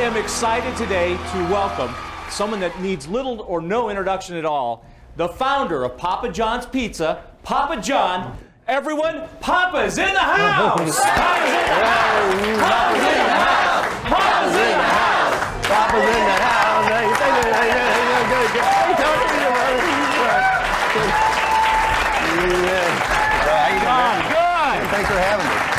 am excited today to welcome someone that needs little or no introduction at all, the founder of Papa John's Pizza, Papa John. Everyone, Papa's in the house! Papa's in the house! Papa's in the house! Papa's in the house! Papa's in the house! How you doing? Good! Thanks for having me.